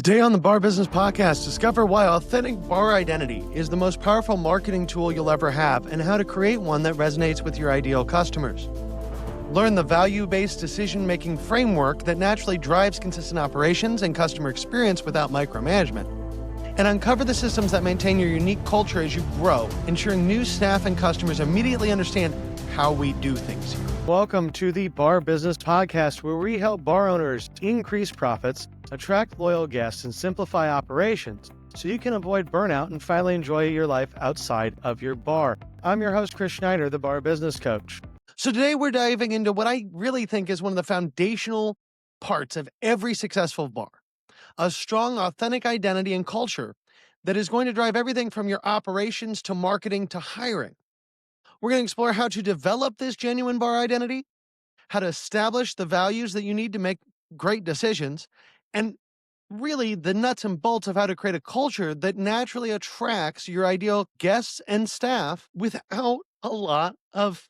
Today on the Bar Business Podcast, discover why authentic bar identity is the most powerful marketing tool you'll ever have and how to create one that resonates with your ideal customers. Learn the value-based decision-making framework that naturally drives consistent operations and customer experience without micromanagement. And uncover the systems that maintain your unique culture as you grow, ensuring new staff and customers immediately understand how we do things here. Welcome to the Bar Business Podcast, where we help bar owners increase profits, attract loyal guests, and simplify operations so you can avoid burnout and finally enjoy your life outside of your bar. I'm your host, Chris Schneider, the Bar Business Coach. So today we're diving into what I really think is one of the foundational parts of every successful bar: a strong, authentic identity and culture that is going to drive everything from your operations to marketing to hiring. We're going to explore how to develop this genuine bar identity, how to establish the values that you need to make great decisions, and really the nuts and bolts of how to create a culture that naturally attracts your ideal guests and staff without a lot of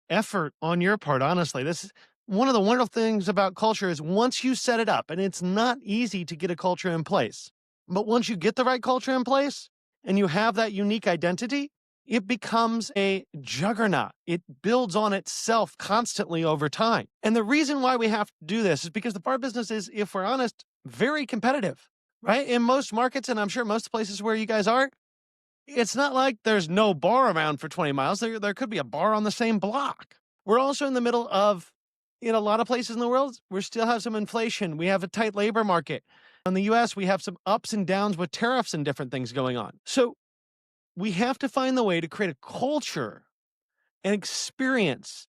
effort on your part. Honestly, this is one of the wonderful things about culture is once you set it up, and it's not easy to get a culture in place, but once you get the right culture in place and you have that unique identity, it becomes a juggernaut. It builds on itself constantly over time. And the reason why we have to do this is because the bar business is, if we're honest, very competitive, right? In most markets, and I'm sure most places where you guys are, it's not like there's no bar around for 20 miles. There could be a bar on the same block. We're also in the middle of, in a lot of places in the world, we still have some inflation. We have a tight labor market. In the US, we have some ups and downs with tariffs and different things going on. So we have to find the way to create a culture, an experience,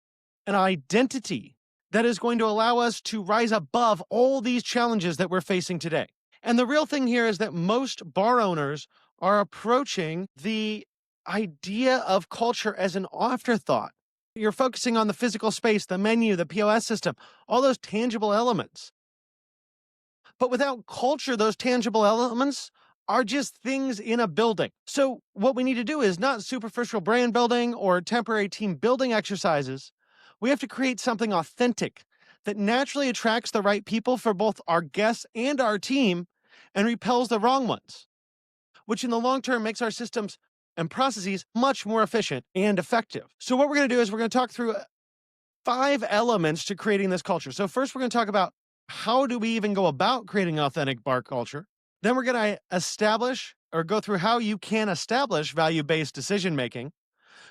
an identity that is going to allow us to rise above all these challenges that we're facing today. And the real thing here is that most bar owners are approaching the idea of culture as an afterthought. You're focusing on the physical space, the menu, the POS system, all those tangible elements. But without culture, those tangible elements are just things in a building. So what we need to do is not superficial brand building or temporary team building exercises. We have to create something authentic that naturally attracts the right people for both our guests and our team and repels the wrong ones, which in the long term makes our systems and processes much more efficient and effective. So what we're going to do is we're going to talk through 5 elements to creating this culture. So first, we're going to talk about how do we even go about creating authentic bar culture. Then we're going to establish or go through how you can establish value-based decision-making.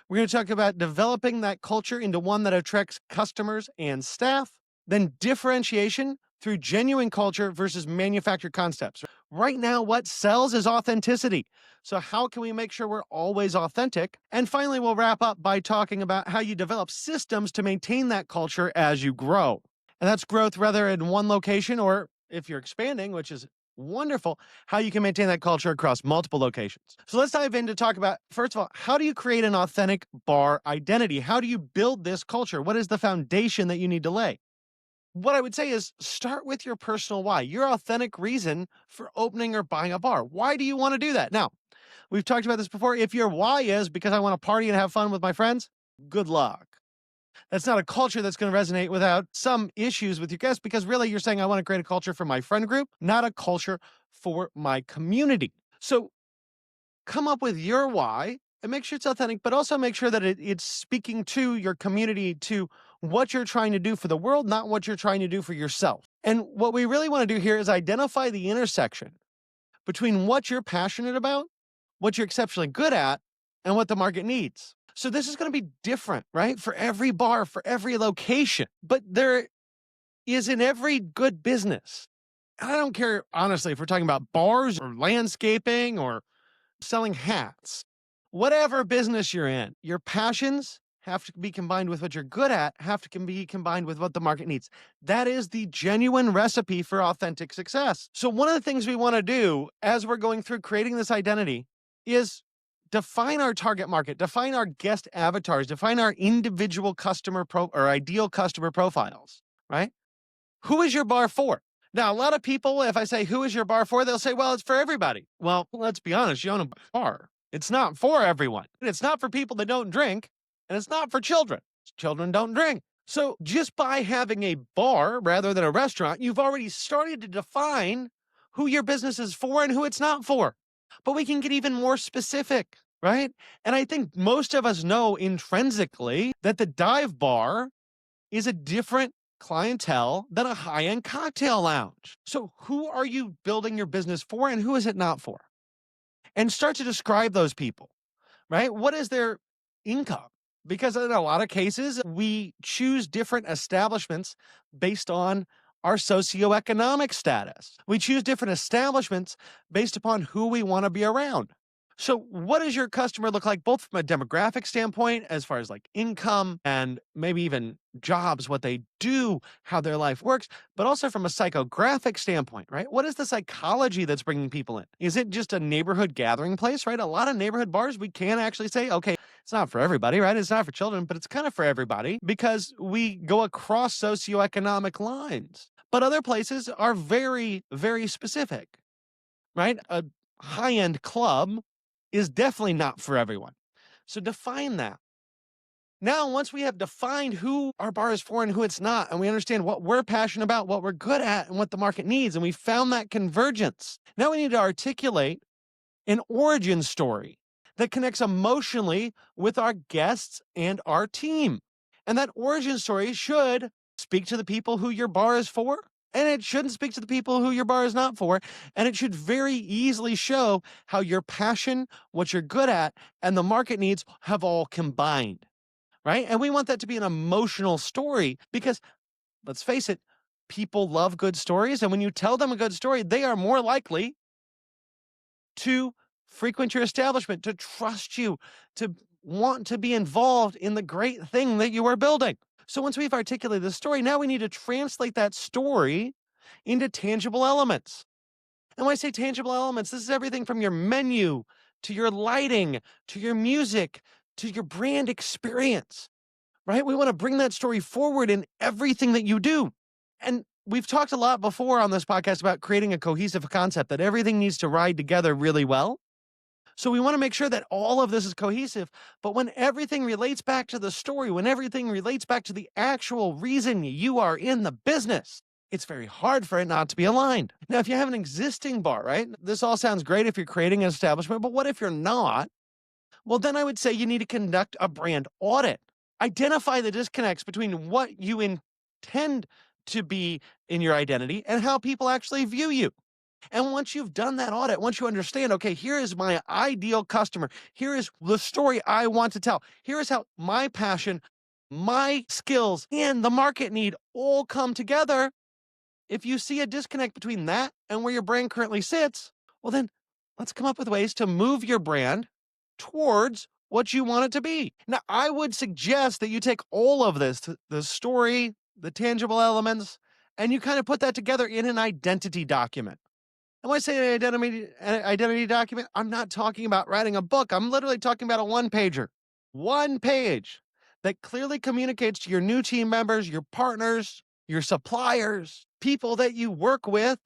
We're going to talk about developing that culture into one that attracts customers and staff. Then differentiation through genuine culture versus manufactured concepts. Right now, what sells is authenticity. So how can we make sure we're always authentic? And finally, we'll wrap up by talking about how you develop systems to maintain that culture as you grow. And that's growth rather in one location, or if you're expanding, which is wonderful, how you can maintain that culture across multiple locations. So let's dive in to talk about, first of all, how do you create an authentic bar identity? How do you build this culture? What is the foundation that you need to lay? What I would say is start with your personal why, your authentic reason for opening or buying a bar. Why do you want to do that? Now, we've talked about this before. If your why is because I want to party and have fun with my friends, good luck. That's not a culture that's going to resonate without some issues with your guests, because really you're saying, I want to create a culture for my friend group, not a culture for my community. So come up with your why and make sure it's authentic, but also make sure that it's speaking to your community, to what you're trying to do for the world, not what you're trying to do for yourself. And what we really want to do here is identify the intersection between what you're passionate about, what you're exceptionally good at, and what the market needs. So this is going to be different, right? For every bar, for every location, but there is in every good business. And I don't care, honestly, if we're talking about bars or landscaping or selling hats, whatever business you're in, your passions have to be combined with what you're good at, have to be combined with what the market needs. That is the genuine recipe for authentic success. So one of the things we want to do as we're going through creating this identity is define our target market, define our guest avatars, define our individual customer or ideal customer profiles, right? Who is your bar for? Now, a lot of people, if I say, who is your bar for? They'll say, well, it's for everybody. Well, let's be honest, you own a bar. It's not for everyone. It's not for people that don't drink, and it's not for children. Children don't drink. So just by having a bar rather than a restaurant, you've already started to define who your business is for and who it's not for. But we can get even more specific, right? And I think most of us know intrinsically that the dive bar is a different clientele than a high end cocktail lounge. So, who are you building your business for and who is it not for? And start to describe those people, right? What is their income? Because in a lot of cases, we choose different establishments based on our socioeconomic status. We choose different establishments based upon who we want to be around. So, what does your customer look like, both from a demographic standpoint, as far as like income and maybe even jobs, what they do, how their life works, but also from a psychographic standpoint, right? What is the psychology that's bringing people in? Is it just a neighborhood gathering place, right? A lot of neighborhood bars, we can actually say, okay, it's not for everybody, right? It's not for children, but it's kind of for everybody because we go across socioeconomic lines. But other places are very, very specific, right? A high end club is definitely not for everyone. So define that. Now, once we have defined who our bar is for and who it's not, and we understand what we're passionate about, what we're good at, and what the market needs, and we found that convergence, now we need to articulate an origin story that connects emotionally with our guests and our team. And that origin story should speak to the people who your bar is for, and it shouldn't speak to the people who your bar is not for. And it should very easily show how your passion, what you're good at, and the market needs have all combined, right? And we want that to be an emotional story because, let's face it, people love good stories. And when you tell them a good story, they are more likely to frequent your establishment, to trust you, to want to be involved in the great thing that you are building. So once we've articulated the story, now we need to translate that story into tangible elements. And when I say tangible elements, this is everything from your menu to your lighting, to your music, to your brand experience, right? We want to bring that story forward in everything that you do. And we've talked a lot before on this podcast about creating a cohesive concept, that everything needs to ride together really well. So we want to make sure that all of this is cohesive. But when everything relates back to the story, when everything relates back to the actual reason you are in the business, it's very hard for it not to be aligned. Now, if you have an existing bar, right? This all sounds great if you're creating an establishment, but what if you're not? Well, then I would say you need to conduct a brand audit. Identify the disconnects between what you intend to be in your identity and how people actually view you. And once you've done that audit, once you understand, okay, here is my ideal customer, here is the story I want to tell, here is how my passion, my skills, and the market need all come together. If you see a disconnect between that and where your brand currently sits, well, then let's come up with ways to move your brand towards what you want it to be. Now, I would suggest that you take all of this, the story, the tangible elements, and you kind of put that together in an identity document. And when I say an identity document, I'm not talking about writing a book. I'm literally talking about a one-pager. One page that clearly communicates to your new team members, your partners, your suppliers, people that you work with,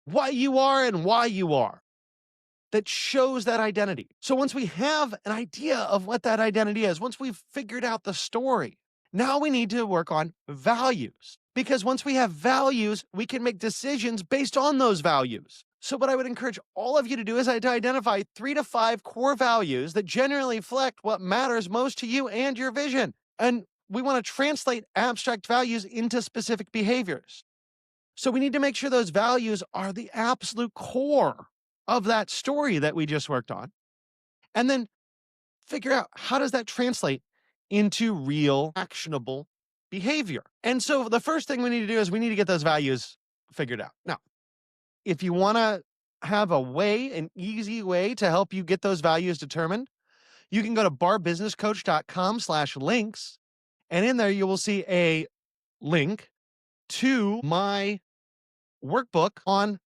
what you are and why you are. That shows that identity. So once we have an idea of what that identity is, once we've figured out the story, now we need to work on values. Because once we have values, we can make decisions based on those values. So what I would encourage all of you to do is to identify 3 to 5 core values that generally reflect what matters most to you and your vision. And we want to translate abstract values into specific behaviors. So we need to make sure those values are the absolute core of that story that we just worked on. And then figure out, how does that translate into real actionable behavior? And so the first thing we need to do is we need to get those values figured out. Now, if you want to have an easy way to help you get those values determined, you can go to barbusinesscoach.com/links. And in there, you will see a link to my workbook on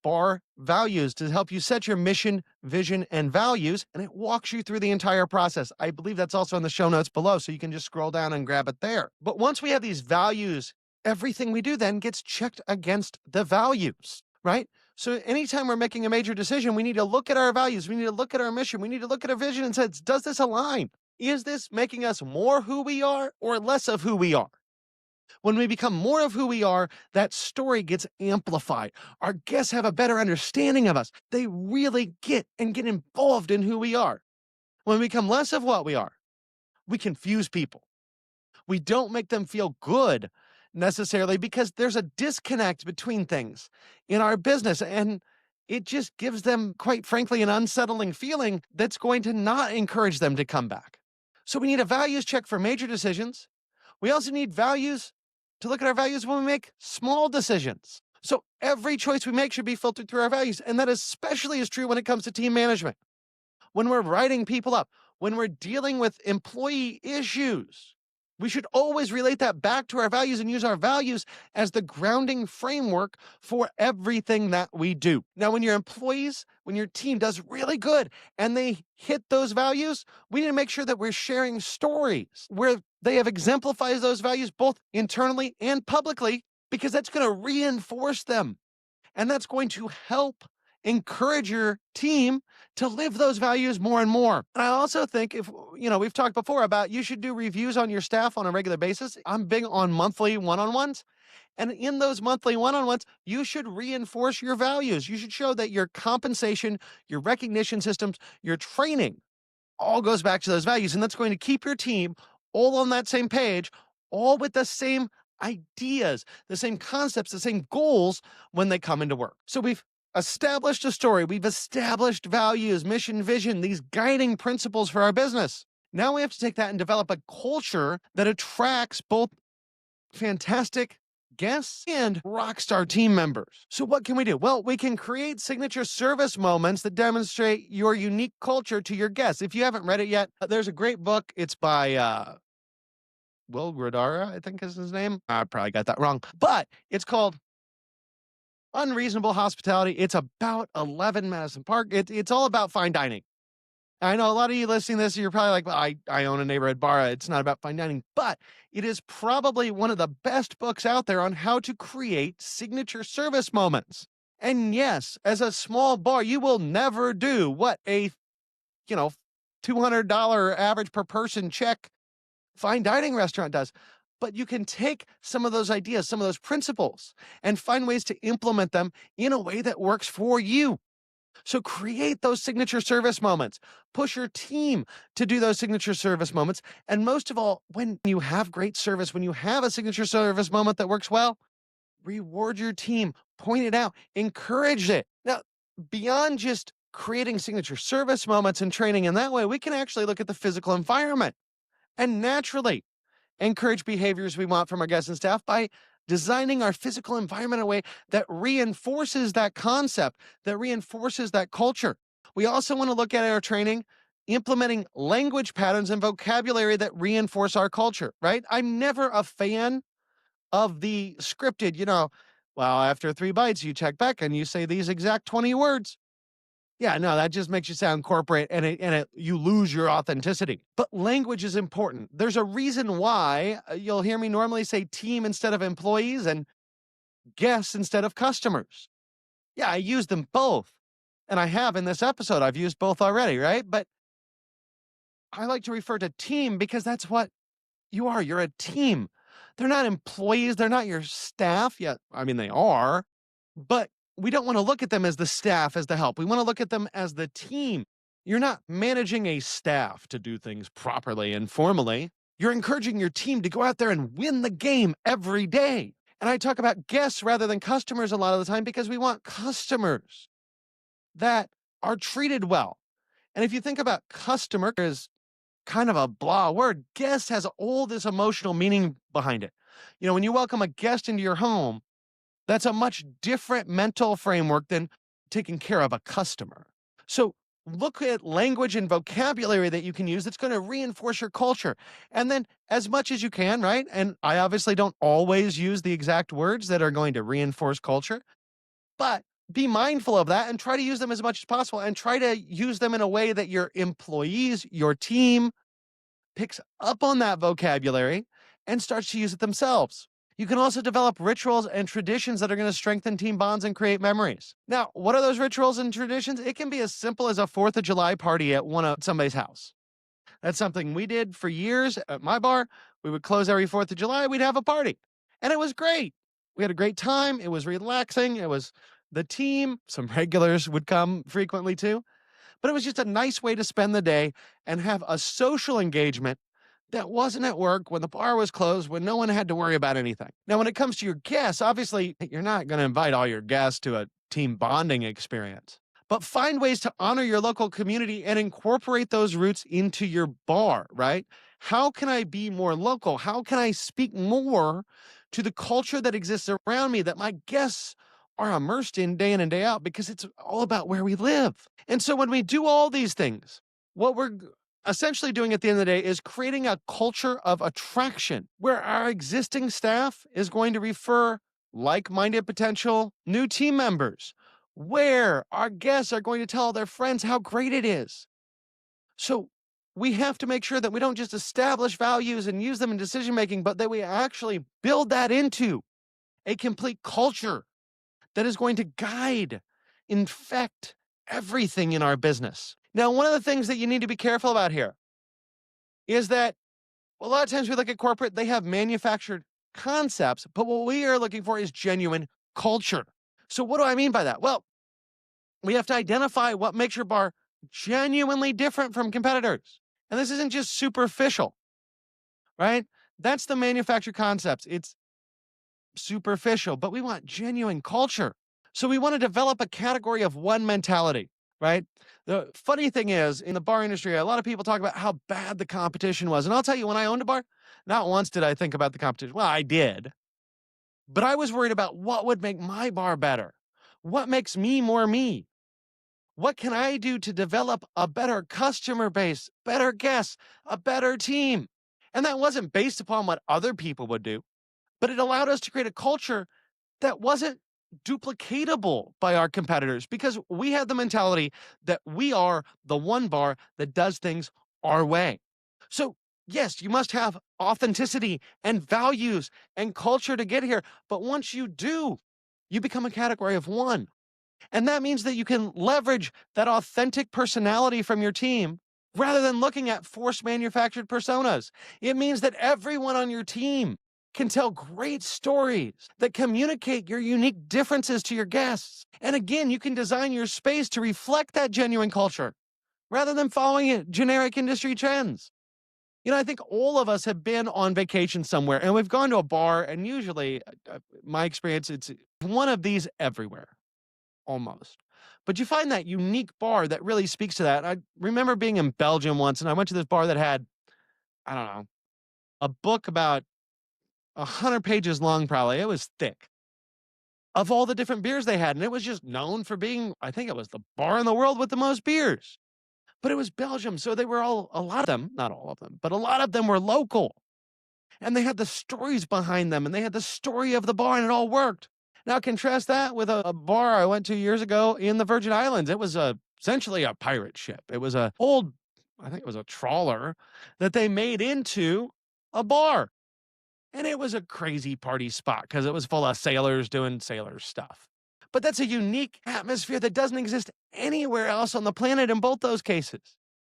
bar values to help you set your mission, vision, and values. And it walks you through the entire process. I believe that's also in the show notes below, so you can just scroll down and grab it there. But once we have these values, everything we do then gets checked against the values, right? So anytime we're making a major decision, we need to look at our values. We need to look at our mission. We need to look at our vision and say, does this align? Is this making us more who we are or less of who we are? When we become more of who we are, that story gets amplified. Our guests have a better understanding of us. They really get involved in who we are. When we become less of what we are, we confuse people. We don't make them feel good necessarily because there's a disconnect between things in our business. And it just gives them, quite frankly, an unsettling feeling that's going to not encourage them to come back. So we need a values check for major decisions. We also need values to look at our values when we make small decisions. So every choice we make should be filtered through our values. And that especially is true when it comes to team management. When we're writing people up, when we're dealing with employee issues, we should always relate that back to our values and use our values as the grounding framework for everything that we do. Now, when your employees, when your team does really good and they hit those values, we need to make sure that we're sharing stories where they have exemplified those values both internally and publicly, because that's going to reinforce them. And that's going to help encourage your team to live those values more and more. And I also think we've talked before about you should do reviews on your staff on a regular basis. I'm big on monthly one-on-ones. And in those monthly one-on-ones, you should reinforce your values. You should show that your compensation, your recognition systems, your training all goes back to those values. And that's going to keep your team all on that same page, all with the same ideas, the same concepts, the same goals when they come into work. So we've established a story, we've established values, mission, vision, these guiding principles for our business. Now we have to take that and develop a culture that attracts both fantastic guests and rockstar team members. So what can we do? Well, we can create signature service moments that demonstrate your unique culture to your guests. If you haven't read it yet, there's a great book. It's by Will Gradara, I think is his name. I probably got that wrong, but it's called Unreasonable Hospitality. It's about 11 Madison Park. It's all about fine dining. I know a lot of you listening to this, you're probably like, well, I own a neighborhood bar. It's not about fine dining, but it is probably one of the best books out there on how to create signature service moments. And yes, as a small bar, you will never do what a, $200 average per person check fine dining restaurant does. But you can take some of those ideas, some of those principles, and find ways to implement them in a way that works for you. So create those signature service moments. Push your team to do those signature service moments. And most of all, when you have great service, when you have a signature service moment that works well, reward your team, point it out, encourage it. Now, beyond just creating signature service moments and training in that way, we can actually look at the physical environment and naturally encourage behaviors we want from our guests and staff by designing our physical environment in a way that reinforces that concept, that reinforces that culture. We also want to look at our training, implementing language patterns and vocabulary that reinforce our culture, right? I'm never a fan of the scripted, well, after 3 bites, you check back and you say these exact 20 words. Yeah, no, that just makes you sound corporate and you lose your authenticity. But language is important. There's a reason why you'll hear me normally say team instead of employees and guests instead of customers. Yeah, I use them both. And I have in this episode, I've used both already, right? But I like to refer to team because that's what you are. You're a team. They're not employees. They're not your staff yet. I mean, they are, but we don't want to look at them as the staff, as the help. We want to look at them as the team. You're not managing a staff to do things properly and formally. You're encouraging your team to go out there and win the game every day. And I talk about guests rather than customers a lot of the time because we want customers that are treated well. And if you think about customer as kind of a blah word, guest has all this emotional meaning behind it. When you welcome a guest into your home, that's a much different mental framework than taking care of a customer. So look at language and vocabulary that you can use that's going to reinforce your culture. And then as much as you can, right? And I obviously don't always use the exact words that are going to reinforce culture, but be mindful of that and try to use them as much as possible and try to use them in a way that your employees, your team picks up on that vocabulary and starts to use it themselves. You can also develop rituals and traditions that are going to strengthen team bonds and create memories. Now, what are those rituals and traditions? It can be as simple as a 4th of July party at somebody's house. That's something we did for years at my bar. We would close every 4th of July. We'd have a party. And it was great. We had a great time. It was relaxing. It was the team. Some regulars would come frequently too. But it was just a nice way to spend the day and have a social engagement that wasn't at work when the bar was closed, when no one had to worry about anything. Now, when it comes to your guests, obviously, you're not going to invite all your guests to a team bonding experience, but find ways to honor your local community and incorporate those roots into your bar, right? How can I be more local? How can I speak more to the culture that exists around me that my guests are immersed in day out because it's all about where we live. And so when we do all these things, what we're essentially doing at the end of the day is creating a culture of attraction where our existing staff is going to refer like-minded potential new team members, where our guests are going to tell their friends how great it is. So we have to make sure that we don't just establish values and use them in decision making, but that we actually build that into a complete culture that is going to guide, infect everything in our business. Now, one of the things that you need to be careful about here is that a lot of times we look at corporate, they have manufactured concepts, but what we are looking for is genuine culture. So what do I mean by that? Well, we have to identify what makes your bar genuinely different from competitors. And this isn't just superficial, right? That's the manufactured concepts. It's superficial, but we want genuine culture. So we want to develop a category of one mentality, right? The funny thing is, in the bar industry, a lot of people talk about how bad the competition was. And I'll tell you, when I owned a bar, not once did I think about the competition. Well, I did, but I was worried about what would make my bar better. What makes me more me? What can I do to develop a better customer base, better guests, a better team? And that wasn't based upon what other people would do, but it allowed us to create a culture that wasn't duplicatable by our competitors because we had the mentality that we are the one bar that does things our way. So, yes, you must have authenticity and values and culture to get here. But once you do, you become a category of one. And that means that you can leverage that authentic personality from your team rather than looking at forced manufactured personas. It means that everyone on your team can tell great stories that communicate your unique differences to your guests. And again, you can design your space to reflect that genuine culture rather than following generic industry trends. You know, I think all of us have been on vacation somewhere and we've gone to a bar, and usually, my experience, it's one of these everywhere, almost. But you find that unique bar that really speaks to that. I remember being in Belgium once, and I went to this bar that had, I don't know, a book about 100 pages long, probably. It was thick, of all the different beers they had. And it was just known for being, I think it was the bar in the world with the most beers. But it was Belgium. So they were all, a lot of them, not all of them, but a lot of them were local. And they had the stories behind them and they had the story of the bar, and it all worked. Now contrast that with a bar I went to years ago in the Virgin Islands. It was essentially a pirate ship. It was a old, I think it was a trawler that they made into a bar. And it was a crazy party spot because it was full of sailors doing sailor stuff. But that's a unique atmosphere that doesn't exist anywhere else on the planet in both those cases.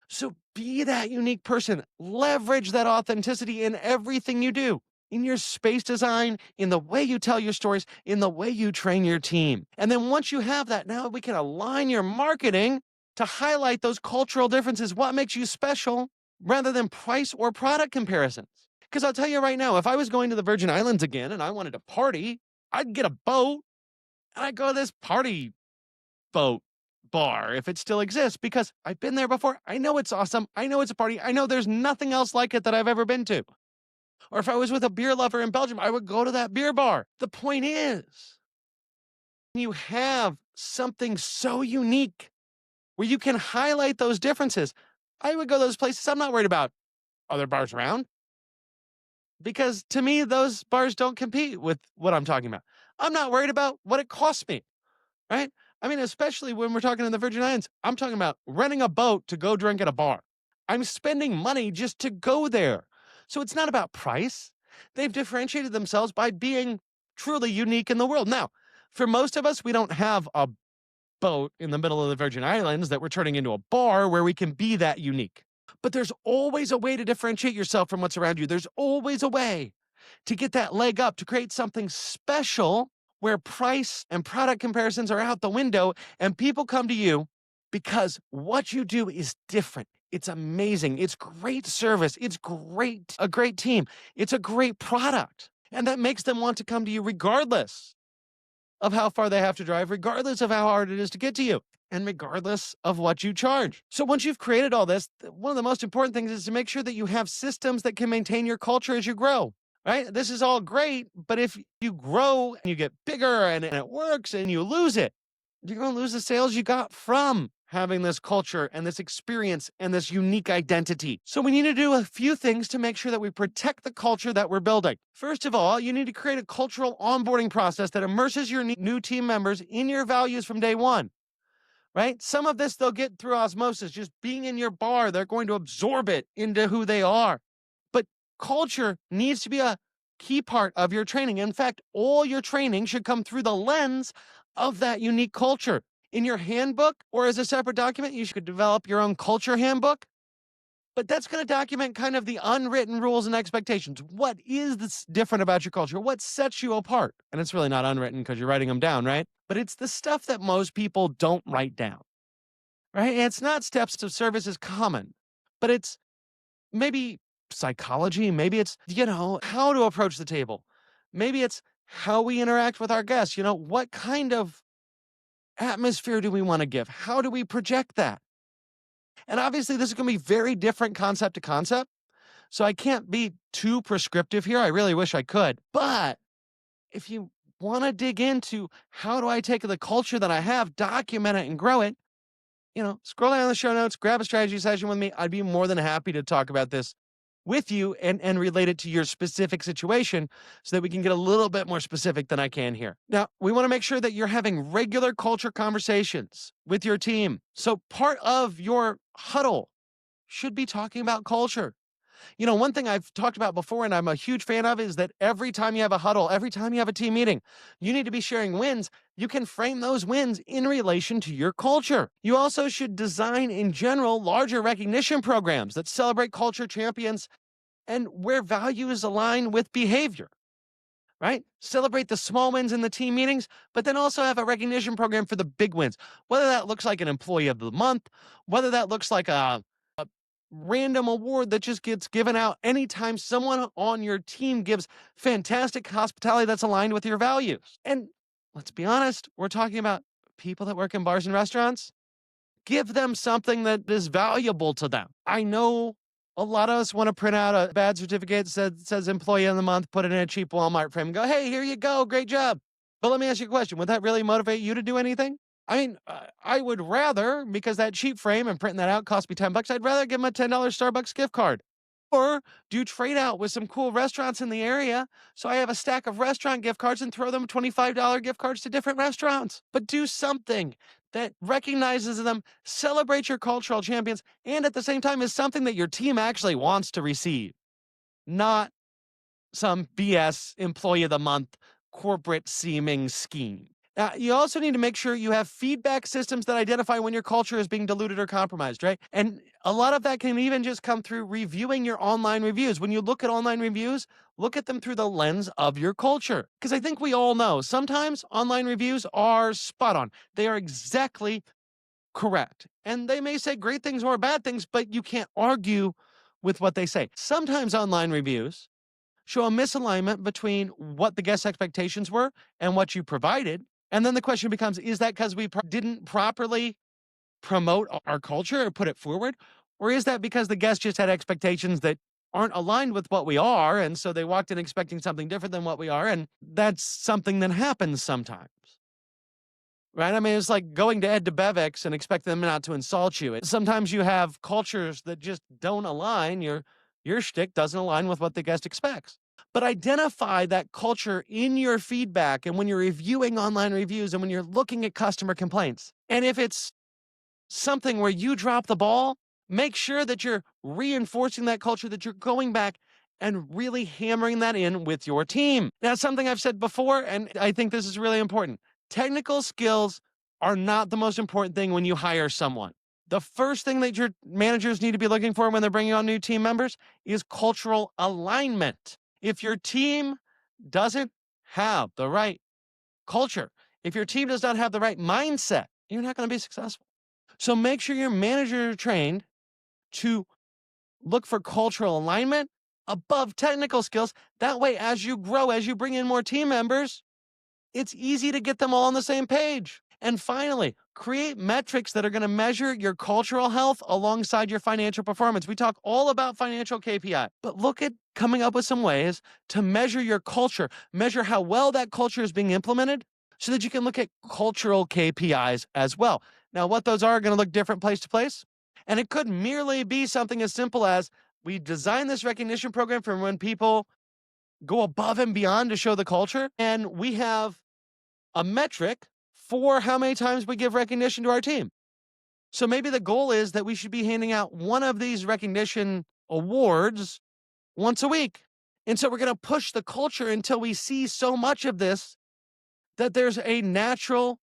So be that unique person. Leverage that authenticity in everything you do, in your space design, in the way you tell your stories, in the way you train your team. And then once you have that, now we can align your marketing to highlight those cultural differences, what makes you special, rather than price or product comparisons. Because I'll tell you right now, if I was going to the Virgin Islands again and I wanted to party, I'd get a boat and I'd go to this party boat bar if it still exists, because I've been there before. I know it's awesome. I know it's a party. I know there's nothing else like it that I've ever been to. Or if I was with a beer lover in Belgium, I would go to that beer bar. The point is, you have something so unique where you can highlight those differences. I would go to those places. I'm not worried about other bars around, because to me, those bars don't compete with what I'm talking about. I'm not worried about what it costs me, right? I mean, especially when we're talking in the Virgin Islands, I'm talking about renting a boat to go drink at a bar. I'm spending money just to go there. So it's not about price. They've differentiated themselves by being truly unique in the world. Now, for most of us, we don't have a boat in the middle of the Virgin Islands that we're turning into a bar where we can be that unique. But there's always a way to differentiate yourself from what's around you. There's always a way. to get that leg up, to create something special where price and product comparisons are out the window and people come to you because what you do is different. It's amazing. It's great service. It's great, a great team. It's a great product. And that makes them want to come to you regardless of how far they have to drive, regardless of how hard it is to get to you, and regardless of what you charge. So once you've created all this, one of the most important things is to make sure that you have systems that can maintain your culture as you grow. Right? This is all great, but if you grow and you get bigger and it works and you lose it, you're going to lose the sales you got from having this culture and this experience and this unique identity. So we need to do a few things to make sure that we protect the culture that we're building. First of all, you need to create a cultural onboarding process that immerses your new team members in your values from day one. Right? Some of this they'll get through osmosis, just being in your bar, they're going to absorb it into who they are. But culture needs to be a key part of your training. In fact, all your training should come through the lens of that unique culture. In your handbook or as a separate document, you should develop your own culture handbook. But that's going to document kind of the unwritten rules and expectations. What is this different about your culture? What sets you apart? And it's really not unwritten because you're writing them down, right? But it's the stuff that most people don't write down, right? And it's not steps of service is common, but it's maybe psychology. Maybe it's, how to approach the table. Maybe it's how we interact with our guests. What kind of atmosphere do we want to give? How do we project that? And obviously, this is going to be very different concept to concept. So I can't be too prescriptive here. I really wish I could. But if you want to dig into how do I take the culture that I have, document it and grow it, scroll down the show notes, grab a strategy session with me. I'd be more than happy to talk about this with you and relate it to your specific situation so that we can get a little bit more specific than I can here. Now, we want to make sure that you're having regular culture conversations with your team. So part of your huddle should be talking about culture. One thing I've talked about before and I'm a huge fan of is that every time you have a huddle, every time you have a team meeting, you need to be sharing wins. You can frame those wins in relation to your culture. You also should design, in general, larger recognition programs that celebrate culture champions and where values align with behavior, right? Celebrate the small wins in the team meetings, but then also have a recognition program for the big wins, whether that looks like an employee of the month, whether that looks like a random award that just gets given out anytime someone on your team gives fantastic hospitality that's aligned with your values. And let's be honest, we're talking about people that work in bars and restaurants. Give them something that is valuable to them. I know a lot of us want to print out a badge certificate that says employee of the month, put it in a cheap Walmart frame and go, hey, here you go. Great job. But let me ask you a question. Would that really motivate you to do anything? I mean, I would rather, because that cheap frame and printing that out cost me $10, I'd rather give them a $10 Starbucks gift card. Or do trade out with some cool restaurants in the area so I have a stack of restaurant gift cards and throw them $25 gift cards to different restaurants. But do something that recognizes them, celebrates your cultural champions, and at the same time is something that your team actually wants to receive. Not some BS employee of the month corporate seeming scheme. You also need to make sure you have feedback systems that identify when your culture is being diluted or compromised, right? And a lot of that can even just come through reviewing your online reviews. When you look at online reviews, look at them through the lens of your culture. Because I think we all know sometimes online reviews are spot on. They are exactly correct. And they may say great things or bad things, but you can't argue with what they say. Sometimes online reviews show a misalignment between what the guest expectations were and what you provided. And then the question becomes, is that because we didn't properly promote our culture or put it forward? Or is that because the guests just had expectations that aren't aligned with what we are, and so they walked in expecting something different than what we are, and that's something that happens sometimes. Right? I mean, it's like going to Ed DeBevick's and expect them not to insult you. Sometimes you have cultures that just don't align. Your shtick doesn't align with what the guest expects. But identify that culture in your feedback and when you're reviewing online reviews and when you're looking at customer complaints. And if it's something where you drop the ball, make sure that you're reinforcing that culture, that you're going back and really hammering that in with your team. Now, something I've said before, and I think this is really important. Technical skills are not the most important thing when you hire someone. The first thing that your managers need to be looking for when they're bringing on new team members is cultural alignment. If your team doesn't have the right culture, if your team does not have the right mindset, you're not going to be successful. So make sure your manager is trained to look for cultural alignment above technical skills. That way, as you grow, as you bring in more team members, it's easy to get them all on the same page. And finally, create metrics that are going to measure your cultural health alongside your financial performance. We talk all about financial KPI, but look at coming up with some ways to measure your culture, measure how well that culture is being implemented so that you can look at cultural KPIs as well. Now, what those are going to look different place to place. And it could merely be something as simple as we design this recognition program for when people go above and beyond to show the culture. And we have a metric for how many times we give recognition to our team. So maybe the goal is that we should be handing out one of these recognition awards once a week. And so we're going to push the culture until we see so much of this that there's a naturally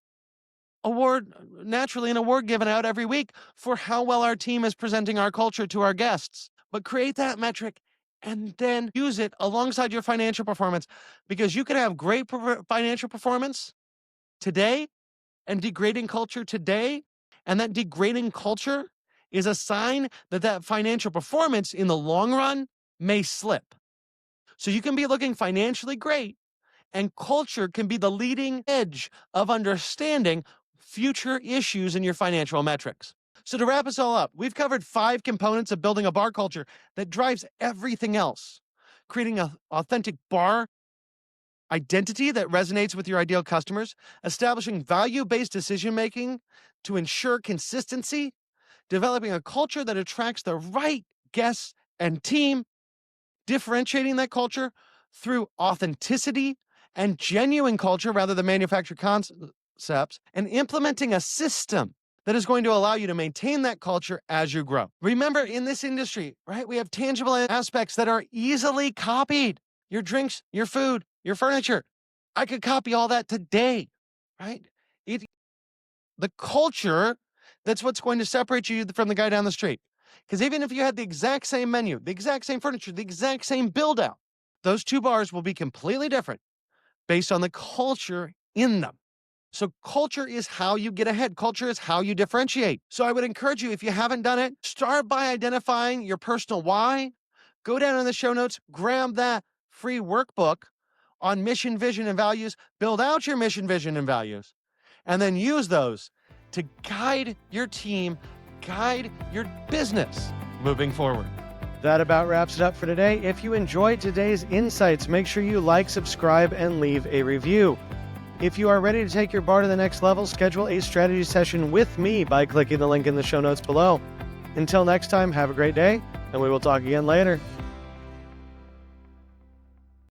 an award given out every week for how well our team is presenting our culture to our guests. But create that metric and then use it alongside your financial performance, because you can have great financial performance today and degrading culture today. And that degrading culture is a sign that that financial performance in the long run may slip. So you can be looking financially great, and culture can be the leading edge of understanding future issues in your financial metrics. So to wrap us all up, we've covered 5 components of building a bar culture that drives everything else. Creating an authentic bar identity that resonates with your ideal customers, establishing value-based decision-making to ensure consistency, developing a culture that attracts the right guests and team, differentiating that culture through authenticity and genuine culture rather than manufactured concepts, and implementing a system that is going to allow you to maintain that culture as you grow. Remember, in this industry, right, we have tangible aspects that are easily copied. Your drinks, your food, your furniture. I could copy all that today, right? The culture, that's what's going to separate you from the guy down the street. Because even if you had the exact same menu, the exact same furniture, the exact same build out, those 2 bars will be completely different based on the culture in them. So culture is how you get ahead. Culture is how you differentiate. So I would encourage you, if you haven't done it, start by identifying your personal why. Go down in the show notes, grab that free workbook on mission, vision, and values. Build out your mission, vision, and values, and then use those to guide your team, guide your business moving forward. That about wraps it up for today. If you enjoyed today's insights, make sure you like, subscribe, and leave a review. If you are ready to take your bar to the next level, schedule a strategy session with me by clicking the link in the show notes below. Until next time, have a great day, and we will talk again later.